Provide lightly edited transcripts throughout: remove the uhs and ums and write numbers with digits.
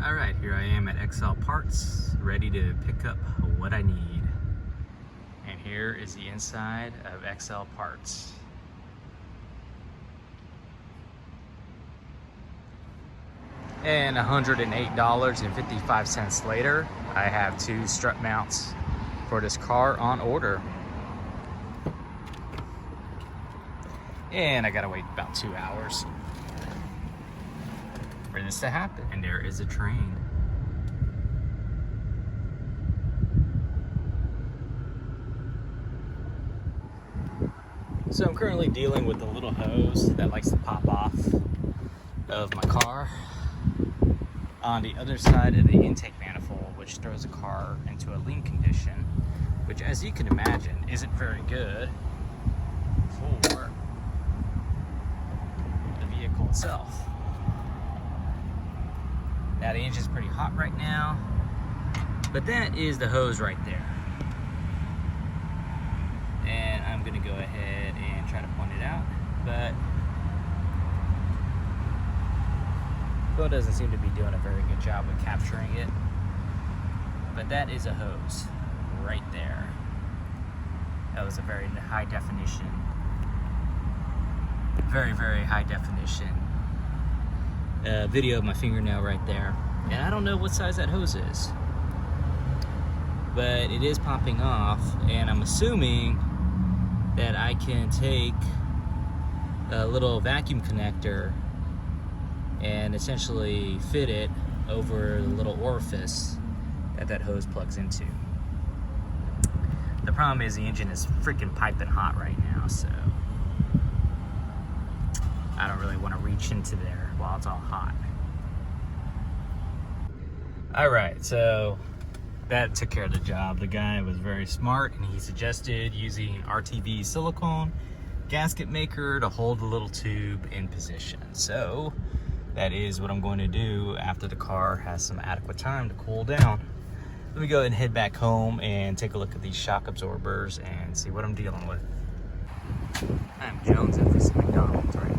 Alright, here I am at XL Parts, ready to pick up what I need. And here is the inside of XL Parts. And $108.55 later, I have 2 strut mounts for this car on order. And I gotta wait about 2 hours for this to happen. And there is a train. So I'm currently dealing with the little hose that likes to pop off of my car on the other side of the intake manifold, which throws the car into a lean condition, which, as you can imagine, isn't very good for the vehicle itself. Now the engine's pretty hot right now, but that is the hose right there. And I'm gonna go ahead and try to point it out, but phone doesn't seem to be doing a very good job of capturing it. But that is a hose right there. That was a very high definition, very high definition video of my fingernail right there. And I don't know what size that hose is, but it is popping off, and I'm assuming that I can take a little vacuum connector and essentially fit it over the little orifice that hose plugs into. The problem is the engine is freaking piping hot right now, so I don't really want to reach into there while it's all hot. Alright, so that took care of the job. The guy was very smart, and he suggested using RTV silicone gasket maker to hold the little tube in position. So that is what I'm going to do after the car has some adequate time to cool down. Let me go ahead and head back home and take a look at these shock absorbers and see what I'm dealing with. I'm jonesing for some McDonald's right now.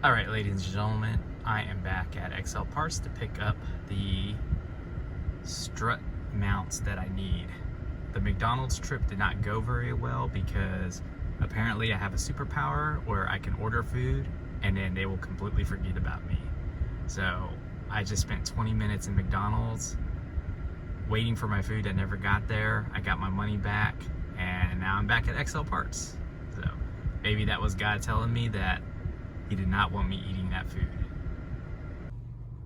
Alright, ladies and gentlemen, I am back at XL Parts to pick up the strut mounts that I need. The McDonald's trip did not go very well because apparently I have a superpower where I can order food and then they will completely forget about me. So I just spent 20 minutes in McDonald's waiting for my food that never got there. I got my money back, and now I'm back at XL Parts. So maybe that was God telling me that he did not want me eating that food.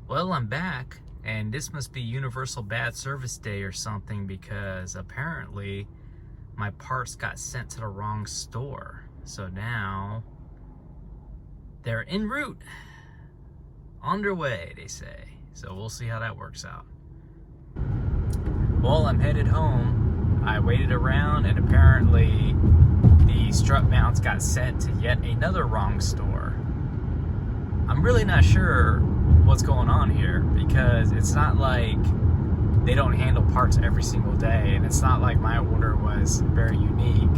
Well, I'm back, and this must be Universal Bad Service Day or something, because apparently my parts got sent to the wrong store. So now they're en route, on their way, they say. So we'll see how that works out. Well, I'm headed home. I waited around, and apparently the strut mounts got sent to yet another wrong store. I'm really not sure what's going on here, because it's not like they don't handle parts every single day, and it's not like my order was very unique.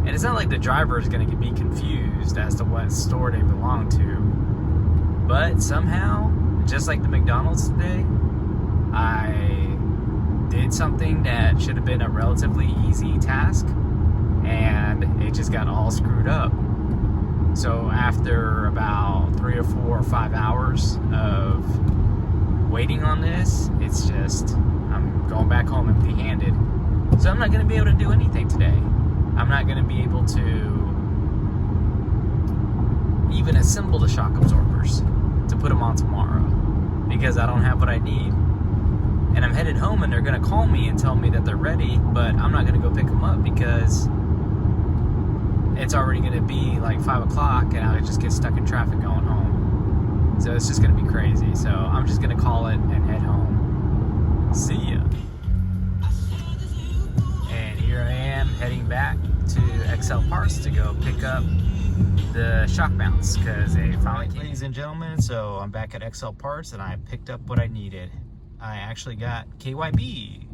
And it's not like the driver is going to be confused as to what store they belong to. But somehow, just like the McDonald's today, I did something that should have been a relatively easy task, and it just got all screwed up. So after about 3 or 4 or 5 hours of waiting on this, it's just, I'm going back home empty-handed. So I'm not going to be able to do anything today. I'm not going to be able to even assemble the shock absorbers to put them on tomorrow, because I don't have what I need. And I'm headed home, and they're going to call me and tell me that they're ready, but I'm not going to go pick them up because it's already going to be like 5 o'clock, and I'll just get stuck in traffic going home. So it's just going to be crazy. So I'm just going to call it and head home. See ya. And here I am heading back to XL Parts to go pick up the shock mounts, because they finally came. Ladies and gentlemen, so I'm back at XL Parts, and I picked up what I needed. I actually got KYB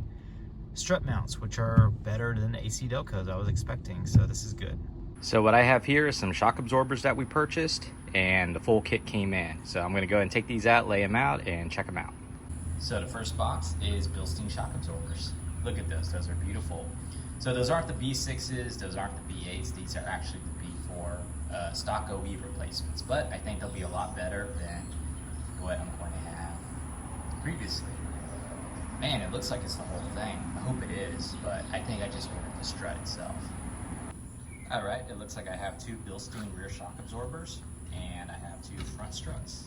strut mounts, which are better than the AC Delcos I was expecting, so this is good. So what I have here is some shock absorbers that we purchased, and the full kit came in. So I'm gonna go ahead and take these out, lay them out, and check them out. So the first box is Bilstein Shock Absorbers. Look at those are beautiful. So those aren't the B6s, those aren't the B8s, these are actually the B4 stock OE replacements, but I think they'll be a lot better than what I'm going to have previously. Man, it looks like it's the whole thing. I hope it is, but I think I just ordered the strut itself. All right, it looks like I have 2 Bilstein rear shock absorbers, and I have 2 front struts.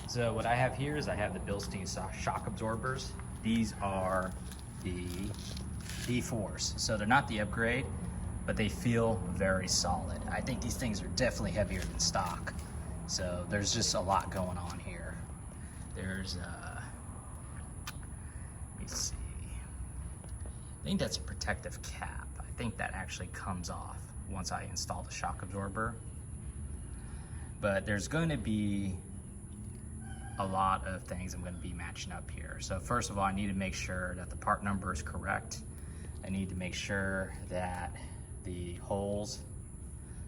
So what I have here is I have the Bilstein shock absorbers. These are the B4s. So they're not the upgrade, but they feel very solid. I think these things are definitely heavier than stock. So there's just a lot going on here. There's, let me see. I think that's a protective cap. I think that actually comes off once I install the shock absorber. But there's going to be a lot of things I'm going to be matching up here. So first of all, I need to make sure that the part number is correct. I need to make sure that the holes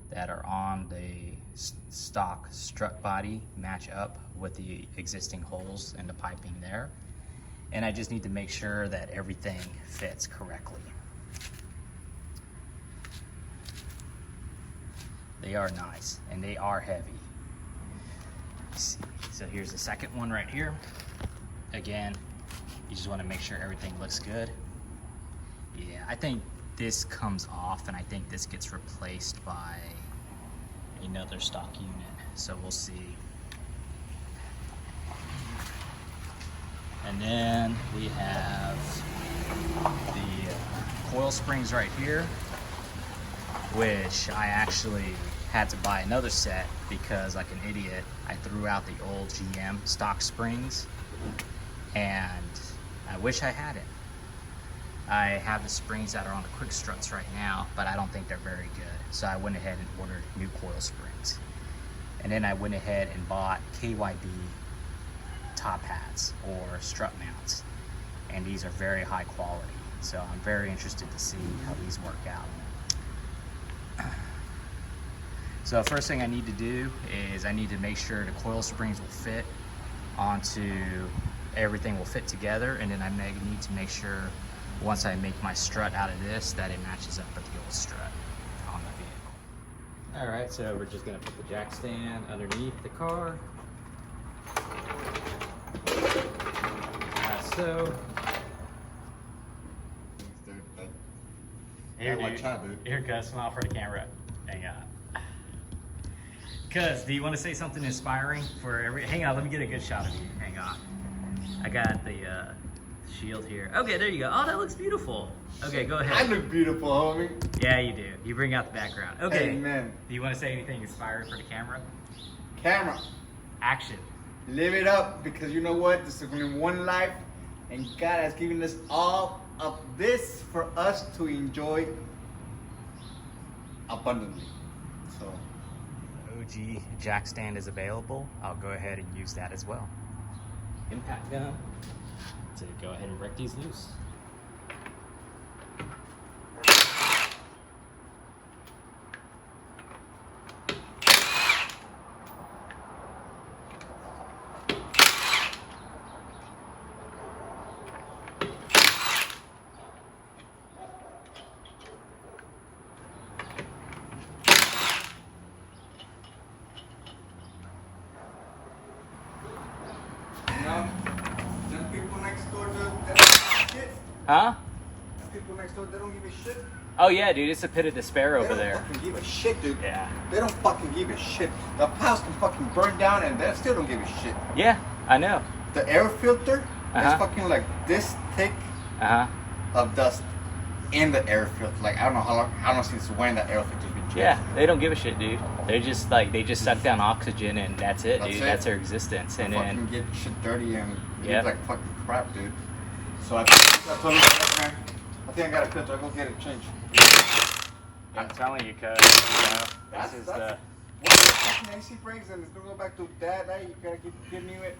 that are on the stock strut body match up with the existing holes in the piping there. And I just need to make sure that everything fits correctly. They are nice and they are heavy. Let's see. So here's the second one right here. Again, you just want to make sure everything looks good. Yeah, I think this comes off and I think this gets replaced by another stock unit. So we'll see. And then we have the coil springs right here, which I actually had to buy another set because, like an idiot, I threw out the old GM stock springs, and I wish I had it. I have the springs that are on the quick struts right now, but I don't think they're very good. So I went ahead and ordered new coil springs. And then I went ahead and bought KYB top hats or strut mounts. And these are very high quality. So I'm very interested to see how these work out. So first thing I need to do is I need to make sure the coil springs will fit onto, everything will fit together, and then I need to make sure once I make my strut out of this that it matches up with the old strut on the vehicle. All right, so we're just gonna put the jack stand underneath the car. So. Here, dude. Here, cuz, smile for the camera. Hang on. Cuz, do you want to say something inspiring for every? Hang on, let me get a good shot of you. Hang on. I got the shield here. Okay, there you go. Oh, that looks beautiful. Okay, go ahead. I look beautiful, homie. Yeah, you do. You bring out the background. Okay. Amen. Do you want to say anything inspiring for the camera? Camera. Action. Live it up, because you know what? This is only one life, and God has given us all of this for us to enjoy abundantly. So. OG jack stand is available. I'll go ahead and use that as well. Impact gun to go ahead and break these loose. Them people next door, they don't give a shit. Huh? People next door, they don't give a shit. Oh yeah, dude, it's a pit of despair over there. They don't fucking give a shit, dude. Yeah. They don't fucking give a shit. The house can fucking burn down and they still don't give a shit. Yeah, I know. The air filter is fucking like this thick of dust in the air filter. Like, I don't know how long since when that air filter's been changed. Yeah, they don't give a shit, dude. They're just like, they just suck down oxygen and that's it, dude. It. That's their existence. They and fucking then get shit dirty and Yep. look like fucking crap, dude. So I told him, man, I think I got a filter. I'll go get it changed. I'm telling you, cuz, you know, this is the. What the fucking AC breaks and it's gonna go back to that. You gotta keep giving you it.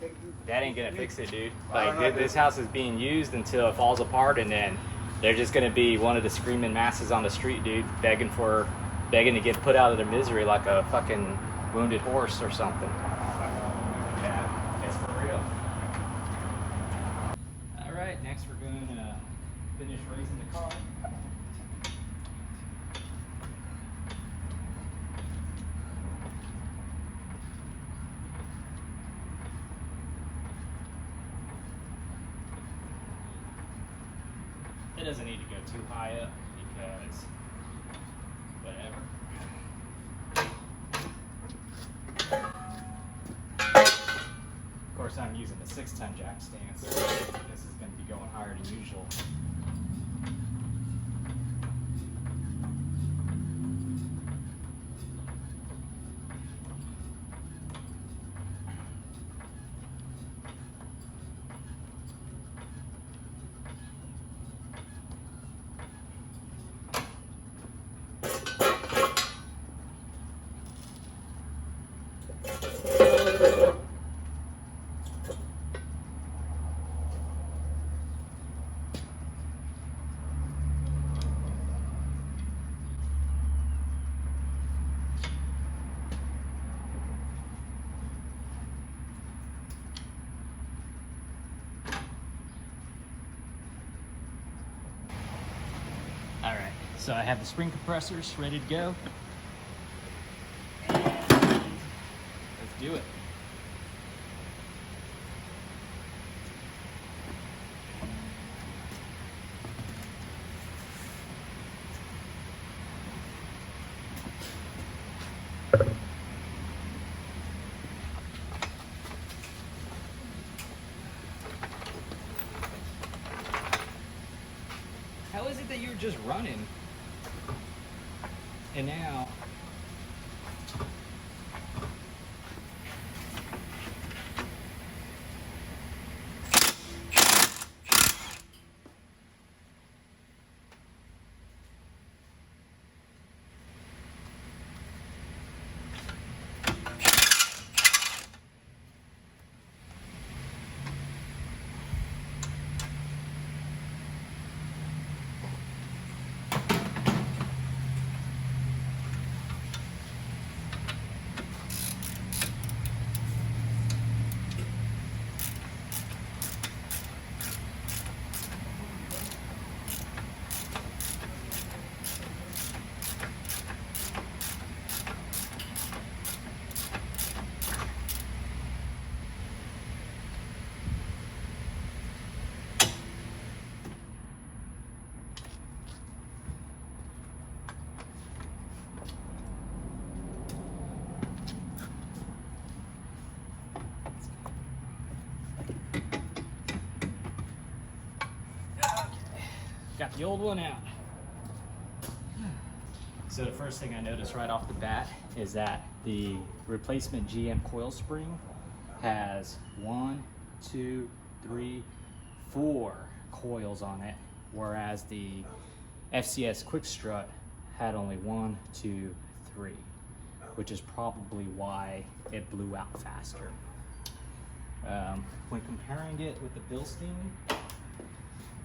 That ain't gonna fix it, dude. I don't Like, know, this house is being used until it falls apart, and then They're just gonna be one of the screaming masses on the street, dude, begging to get put out of their misery like a fucking wounded horse or something. Yeah, it's for real. All right, next we're going to finish raising the car. It doesn't need to go too high up because whatever. Of course, I'm using a 6-ton jack stand, so this is going to be going higher than usual. All right, so I have the spring compressors ready to go. And let's do it. How is it that you're just running and now got the old one out. So the first thing I noticed right off the bat is that the replacement GM coil spring has 1, 2, 3, 4 coils on it, whereas the FCS quick strut had only 1, 2, 3, which is probably why it blew out faster. When comparing it with the Bilstein,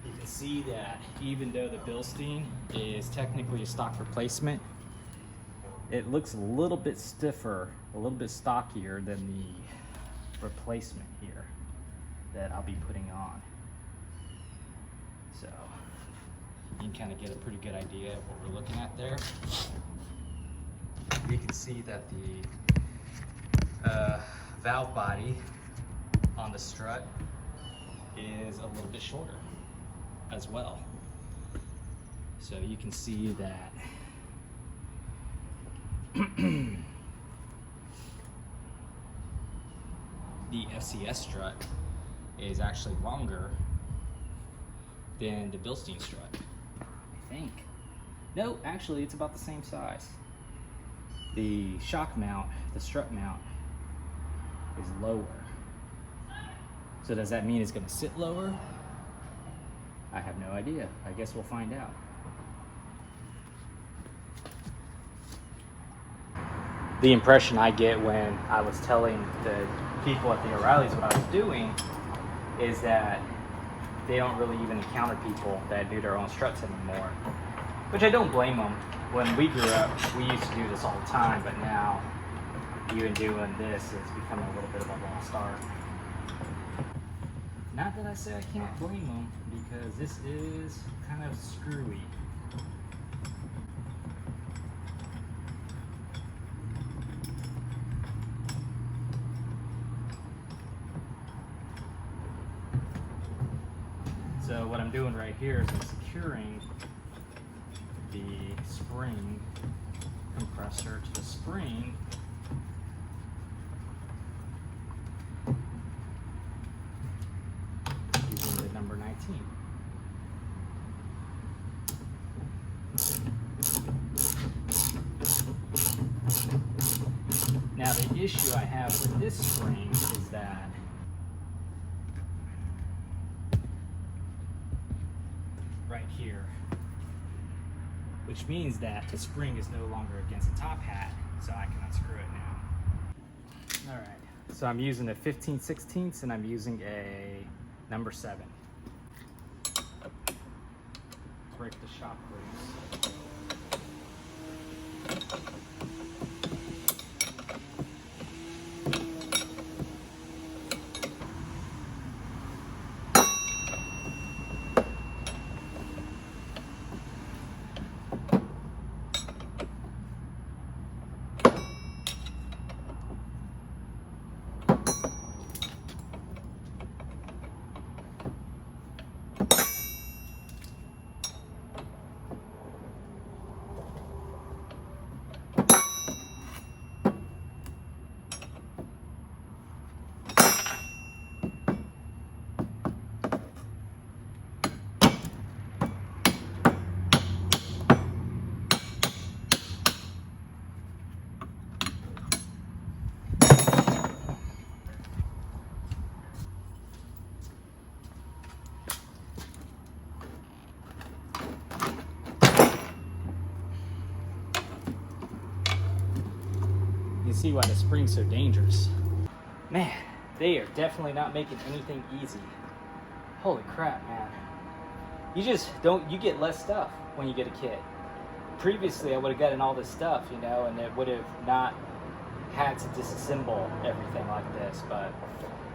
you can see that even though the Bilstein is technically a stock replacement, it looks a little bit stiffer, a little bit stockier than the replacement here that I'll be putting on. So you can kind of get a pretty good idea of what we're looking at there. You can see that the valve body on the strut is a little bit shorter as well. So you can see that the FCS strut is actually longer than the Bilstein strut, I think. No, actually it's about the same size. The shock mount, the strut mount, is lower. So does that mean it's gonna sit lower? I have no idea. I guess we'll find out. The impression I get when I was telling the people at the O'Reilly's what I was doing is that they don't really even encounter people that do their own struts anymore, which I don't blame them. When we grew up, we used to do this all the time, but now even doing this is becoming a little bit of a lost art. Not that I say I can't blame them, because this is kind of screwy. So what I'm doing right here is I'm securing the spring compressor to the spring using the number 19. Now the issue I have with this spring is that right here, which means that the spring is no longer against the top hat, so I can unscrew it now. All right, so I'm using a 15/16 and I'm using a number 7. Break the shock loose. You can see why the spring's so dangerous. Man, they are definitely not making anything easy. Holy crap, man. You just don't, you get less stuff when you get a kit. Previously, I would have gotten all this stuff, you know, and it would have not had to disassemble everything like this. But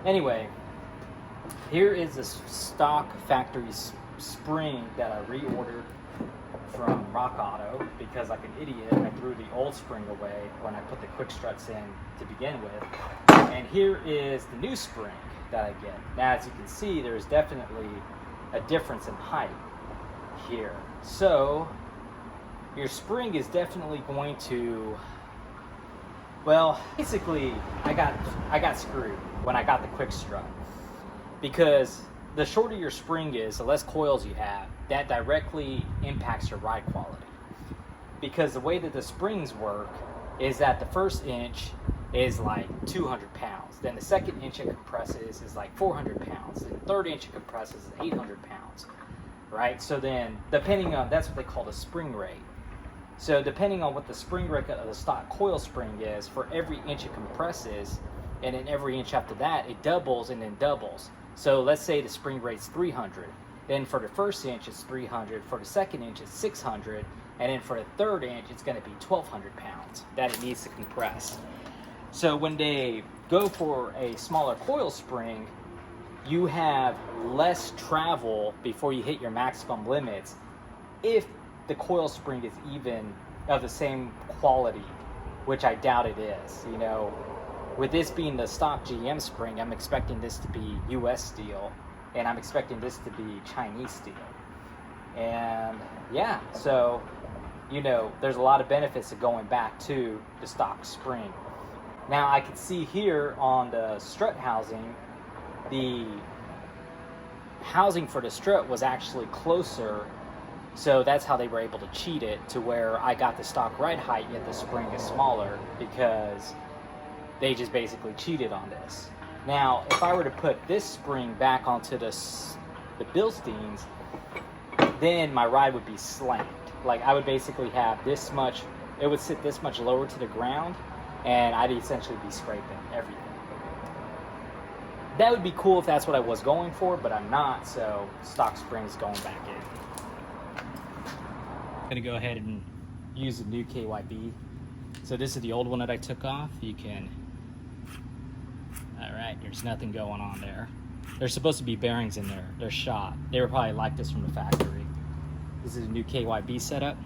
anyway, here is a stock factory spring that I reordered from Rock Auto, because like an idiot I threw the old spring away when I put the quick struts in to begin with. And here is the new spring that I get. Now as you can see, there's definitely a difference in height here. So your spring is definitely going to, well, basically I got screwed when I got the quick strut, because the shorter your spring is, the less coils you have. That directly impacts your ride quality. Because the way that the springs work is that the first inch is like 200 pounds. Then the second inch it compresses is like 400 pounds. And the third inch it compresses is 800 pounds. Right? So then, depending on, that's what they call the spring rate. So depending on what the spring rate of the stock coil spring is, for every inch it compresses, and then every inch after that, it doubles and then doubles. So let's say the spring rate's 300. Then for the first inch, it's 300. For the second inch, it's 600. And then for the third inch, it's going to be 1,200 pounds that it needs to compress. So when they go for a smaller coil spring, you have less travel before you hit your maximum limits, if the coil spring is even of the same quality, which I doubt it is. You know, with this being the stock GM spring, I'm expecting this to be US steel. And I'm expecting this to be Chinese steel. And yeah, so, you know, there's a lot of benefits to going back to the stock spring. Now I can see here on the strut housing, the housing for the strut was actually closer. So that's how they were able to cheat it to where I got the stock ride height, yet the spring is smaller, because they just basically cheated on this. Now, if I were to put this spring back onto the Bilsteins, then my ride would be slammed. Like, I would basically have this much, it would sit this much lower to the ground, and I'd essentially be scraping everything. That would be cool if that's what I was going for, but I'm not, so stock springs going back in. I'm gonna go ahead and use the new KYB. So this is the old one that I took off. You can, all right, there's nothing going on there. There's supposed to be bearings in there. They're shot. They were probably like this from the factory. This is a new KYB setup.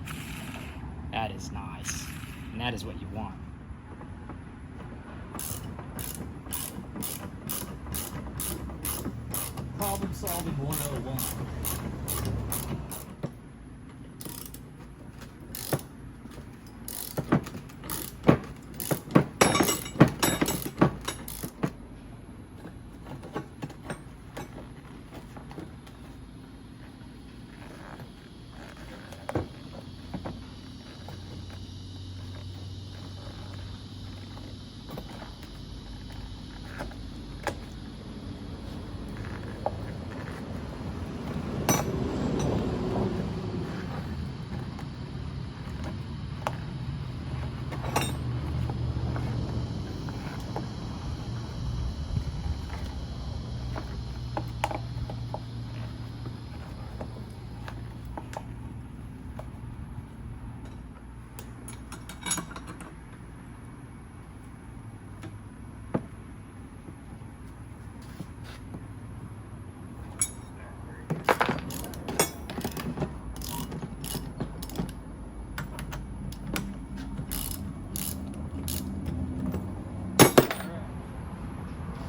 That is nice, and that is what you want. Problem solving 101.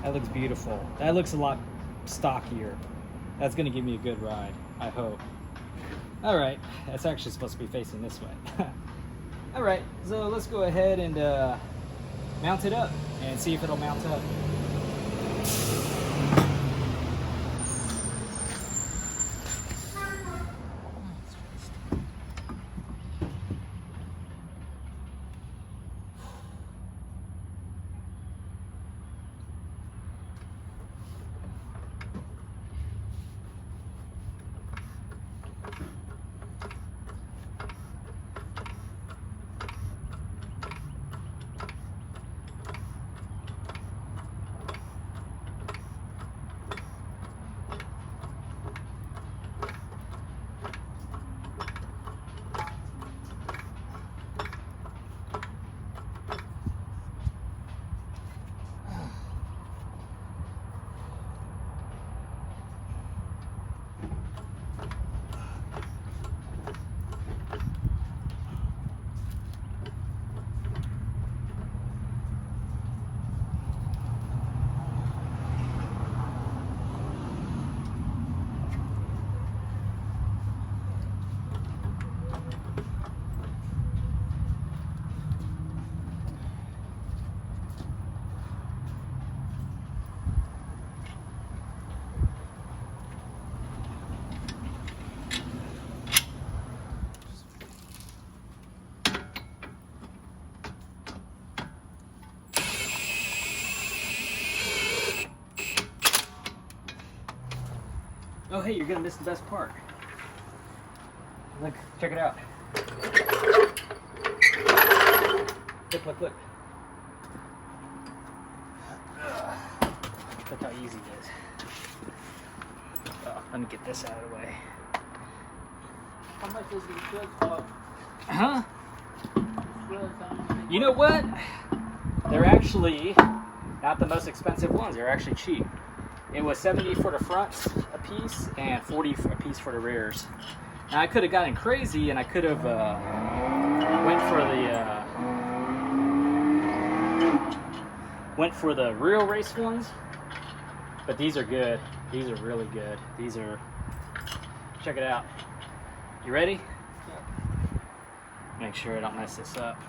That looks beautiful. That looks a lot stockier. That's gonna give me a good ride, I hope. All right, that's actually supposed to be facing this way. All right, so let's go ahead and mount it up and see if it'll mount up. Oh, hey, you're gonna miss the best part. Look, check it out. Look. Look how easy it is. Oh, let me get this out of the way. How much does these struts cost? Huh? Struts, You know what? They're actually not the most expensive ones. They're actually cheap. It was $70 for the fronts a piece and $40 a piece for the rears. Now I could have gotten crazy and I could have went for the real race ones, but these are good. These are really good. These are, check it out. You ready? Yeah. Make sure I don't mess this up.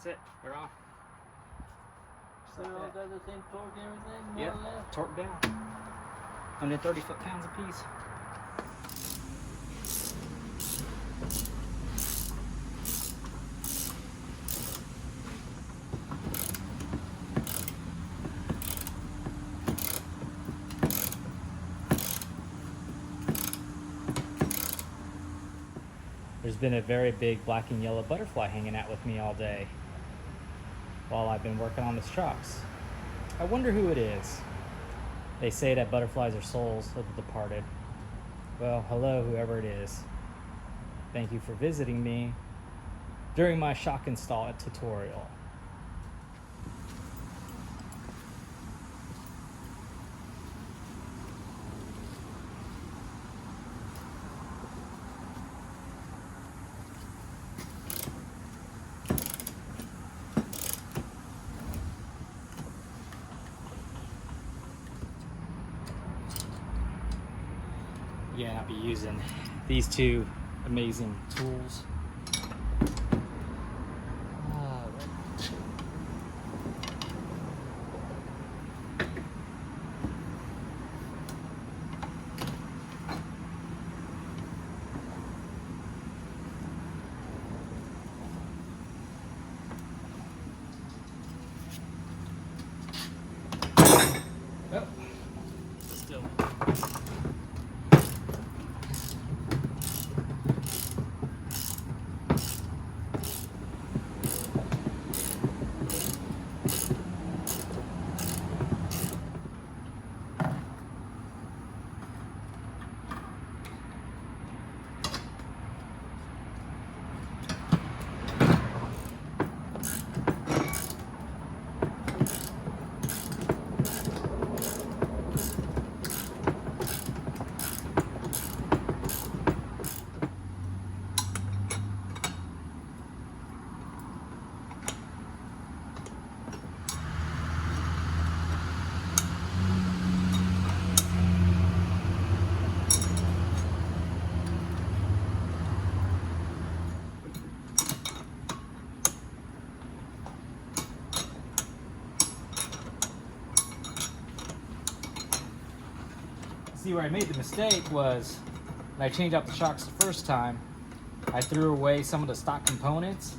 It. They're off. So they all got the same torque and everything, more Yep, or less? torque down. 130 foot-pounds a piece. been a very big black and yellow butterfly hanging out with me all day while I've been working on this trucks. I wonder who it is. They say that butterflies are souls of the departed. Well, hello, whoever it is. Thank you for visiting me during my shock install tutorial. Again, I'll be using these two amazing tools. See, where I made the mistake was when I changed out the shocks the first time, I threw away some of the stock components,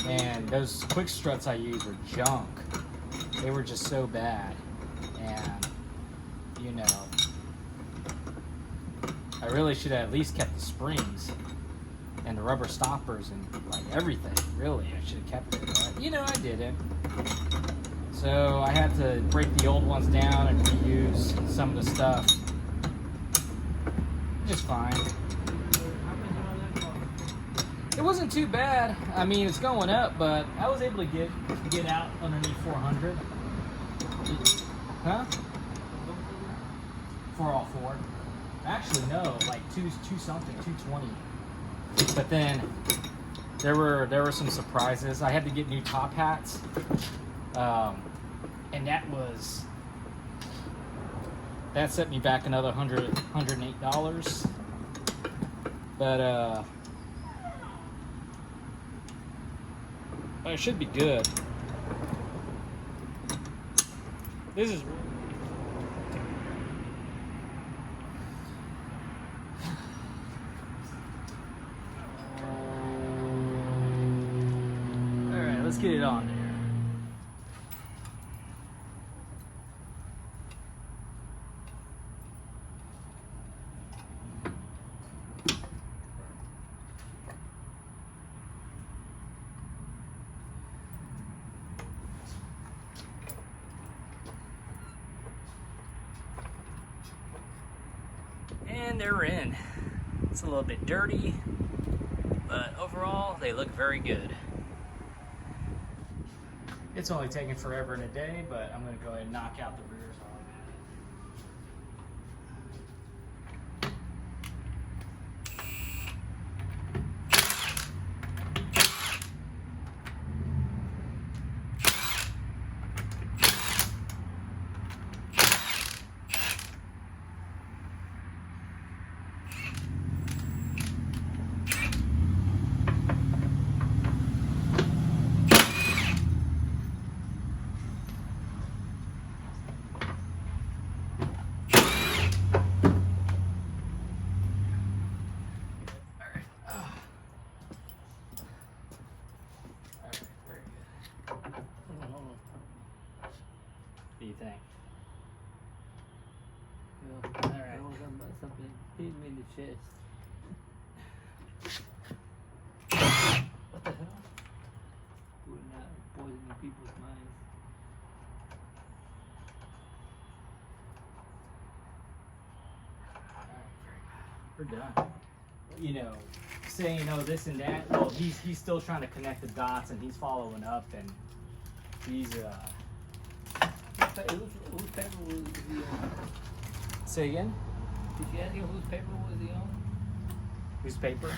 and those quick struts I used were junk. They were just so bad, and you know, I really should have at least kept the springs and the rubber stoppers and like everything. Really, I should have kept it, but you know, I didn't. So I had to break the old ones down and reuse some of the stuff. Just fine. It wasn't too bad. I mean, it's going up, but I was able to get out underneath 400. Huh? For all four. Actually, no, like two something, 220. But then there were some surprises. I had to get new top hats, and that set me back another $108. But it should be good. This is all right. Let's get it on there. And they're in. It's a little bit dirty, but overall they look very good. It's only taken forever in a day, but I'm going to go ahead and knock out the rears What do you think? Yeah. All right. Something hit me in the chest. we're done. You know, saying, oh, this and that. Well, he's still trying to connect the dots, and he's following up, and he's Whose paper was he on? Say again? Did you ask him whose paper was he on? Whose paper?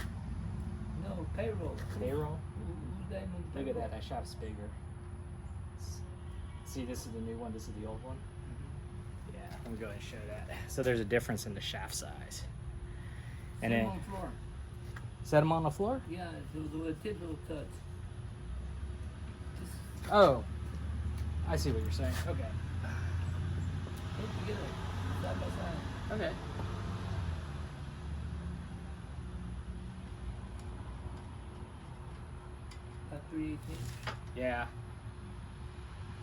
No, payroll. Payroll? Whose name was Look at payroll? that shop's bigger. See, this is the new one, this is the old one. Yeah, let me go ahead and show that. So there's a difference in the shaft size. And Set then, him on the floor. set them on the floor? Yeah, there was a typical touch. Just Oh, I see what you're saying. Okay. put it together, side by side. Okay. About 3/18. Yeah.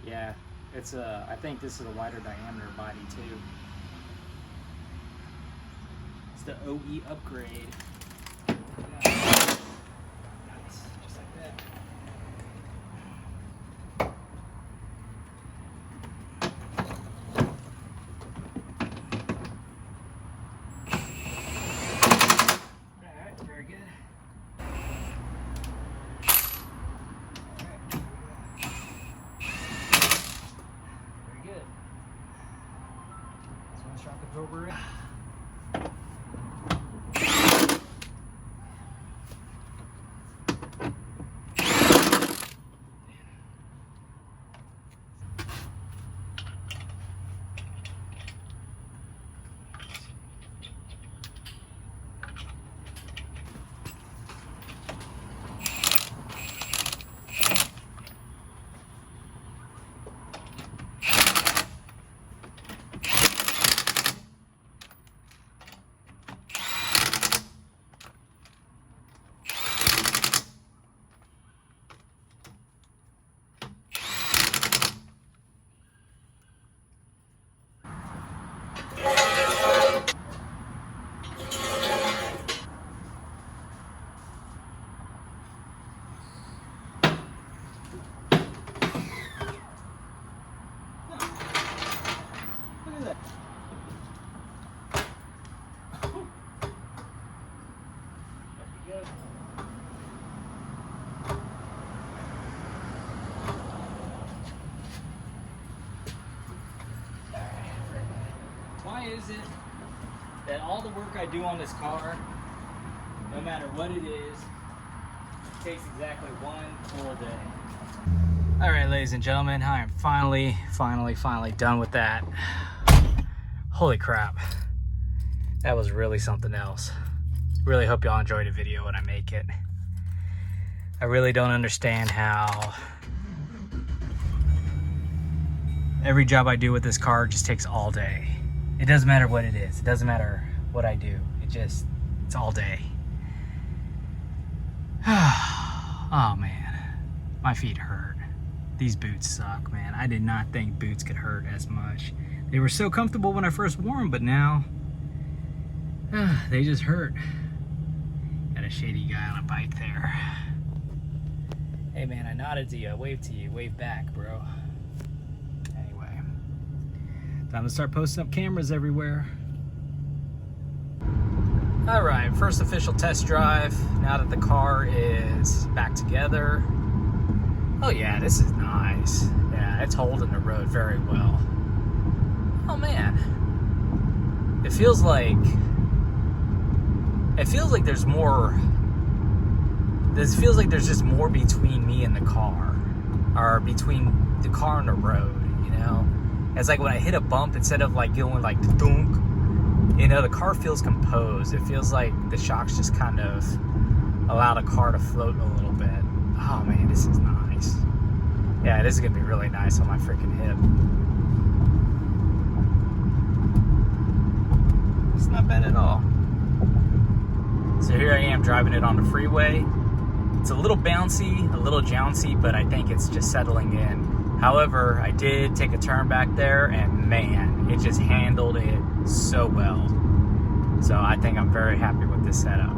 Yeah. It's I think this is a wider diameter body too. It's the OE upgrade. Nice. Just like that. Alright, very good. Very good. This one's shock absorber. Why is it that all the work I do on this car, no matter what it is, takes exactly one full day? All right, ladies and gentlemen, I am finally done with that. Holy crap. That was really something else. Really hope y'all enjoyed the video when I make it. I really don't understand how every job I do with this car just takes all day. It doesn't matter what it is. It doesn't matter what I do. It's all day. Oh man, my feet hurt. These boots suck, man. I did not think boots could hurt as much. They were so comfortable when I first wore them, but now, they just hurt. Got a shady guy on a bike there. Hey man, I nodded to you, I waved to you, wave back, bro. Anyway, time to start posting up cameras everywhere. All right, first official test drive. Now that the car is back together. Oh yeah, this is nice. Yeah, it's holding the road very well. Oh man, it feels like there's more. This feels like there's just more between me and the car, or between the car and the road. You know, it's like when I hit a bump, instead of like going like thunk, you know, the car feels composed. It feels like the shocks just kind of allow the car to float a little bit. Oh man, this is nice. Yeah, this is gonna be really nice on my freaking hip. It's not bad at all. So here I am driving it on the freeway. It's a little bouncy, a little jouncy, but I think it's just settling in. However, I did take a turn back there, and man, it just handled it so well. So I think I'm very happy with this setup.